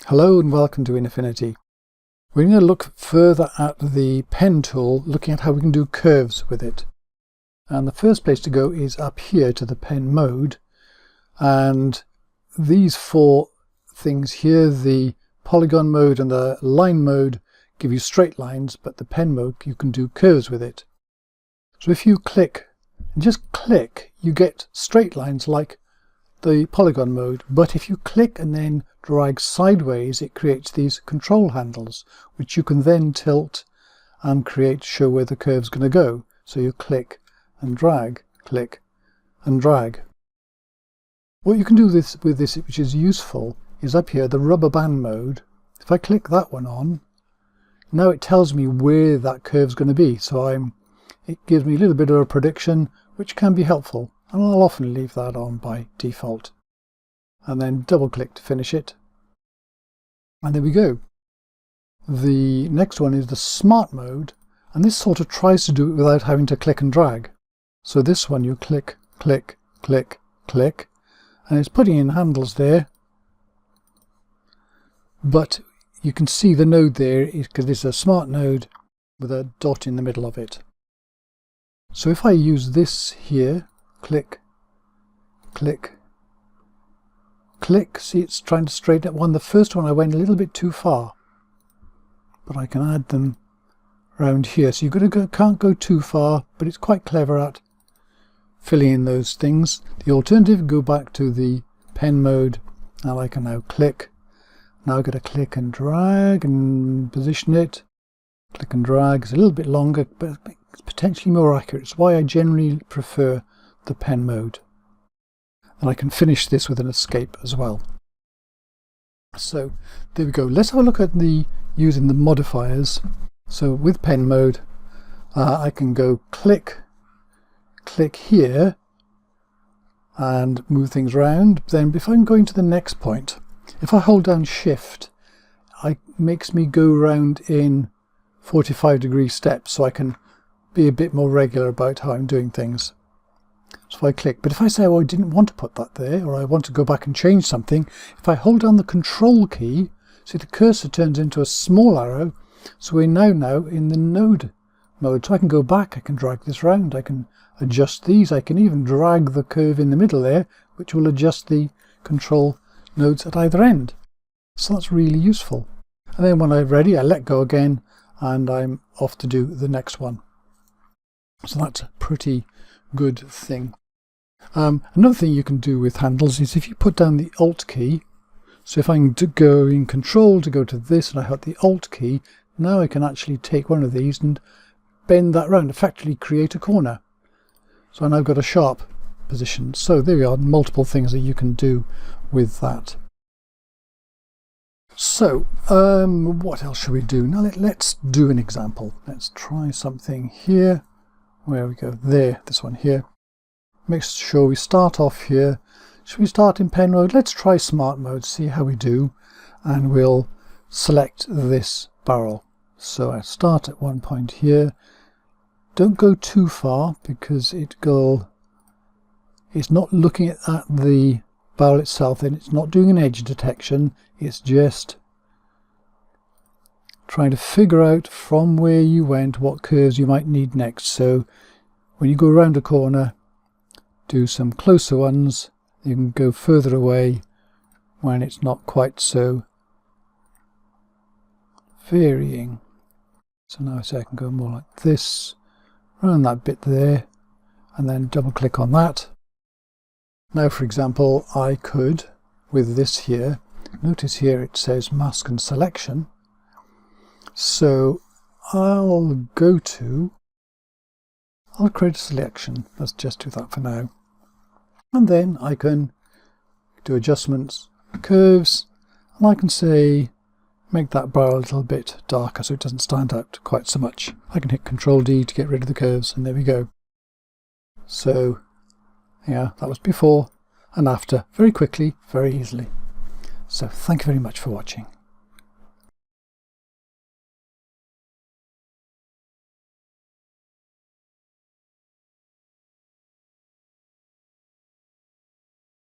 Hello and welcome to Affinity. We're going to look further at the pen tool, looking at how we can do curves with it. And the first place to go is up here to the pen mode. And these four things here, the polygon mode and the line mode, give you straight lines, but the pen mode, you can do curves with it. So if you click, and just click, you get straight lines like the polygon mode, but if you click and then drag sideways, it creates these control handles which you can then tilt and show where the curve's going to go. So you click and drag, click and drag. What you can do with this which is useful is up here the Rubberband mode. If I click that one on, now it tells me where that curve's going to be, so it gives me a little bit of a prediction, which can be helpful. And I'll often leave that on by default. And then double click to finish it. And there we go. The next one is the smart mode, and this sort of tries to do it without having to click and drag. So this one you click, click, click, click, and it's putting in handles there. But you can see the node there because it's a smart node with a dot in the middle of it. So if I use this here, click, click, click. See, it's trying to straighten up one. The first one I went a little bit too far, but I can add them around here. So can't go too far, but it's quite clever at filling in those things. The alternative, go back to the pen mode. Now I can now click. Now I've got to click and drag and position it. Click and drag. It's a little bit longer, but it's potentially more accurate. It's why I generally prefer the pen mode. And I can finish this with an escape as well. So there we go. Let's have a look at using the modifiers. So with pen mode, I can go click, click here and move things around. Then if I'm going to the next point, if I hold down shift, it makes me go around in 45-degree steps, so I can be a bit more regular about how I'm doing things. So if I click, but if I say, oh, I didn't want to put that there, or I want to go back and change something, if I hold down the control key, see the cursor turns into a small arrow, so we're now in the node mode. So I can go back, I can drag this round, I can adjust these, I can even drag the curve in the middle there, which will adjust the control nodes at either end. So that's really useful. And then when I'm ready, I let go again, and I'm off to do the next one. So that's a pretty good thing. Another thing you can do with handles is if you put down the Alt key, so if I can go in Control to go to this and I hit the Alt key, now I can actually take one of these and bend that round, effectively create a corner. So now I've got a sharp position. So there we are, multiple things that you can do with that. So what else should we do? Now let's do an example. Let's try something here. Where we go? There, this one here. Make sure we start off here. Should we start in pen mode? Let's try smart mode, see how we do. And we'll select this barrel. So I start at one point here. Don't go too far because it's not looking at the barrel itself, and it's not doing an edge detection. It's just trying to figure out from where you went what curves you might need next. So when you go around a corner, do some closer ones. You can go further away when it's not quite so varying. So now I say I can go more like this, around that bit there, and then double click on that. Now for example, I could, with this here, notice here it says mask and selection. So I'll create a selection. Let's just do that for now. And then I can do adjustments, curves, and I can say make that barrel a little bit darker so it doesn't stand out quite so much. I can hit Control D to get rid of the curves, and there we go. So yeah, that was before and after, very quickly, very easily. So thank you very much for watching.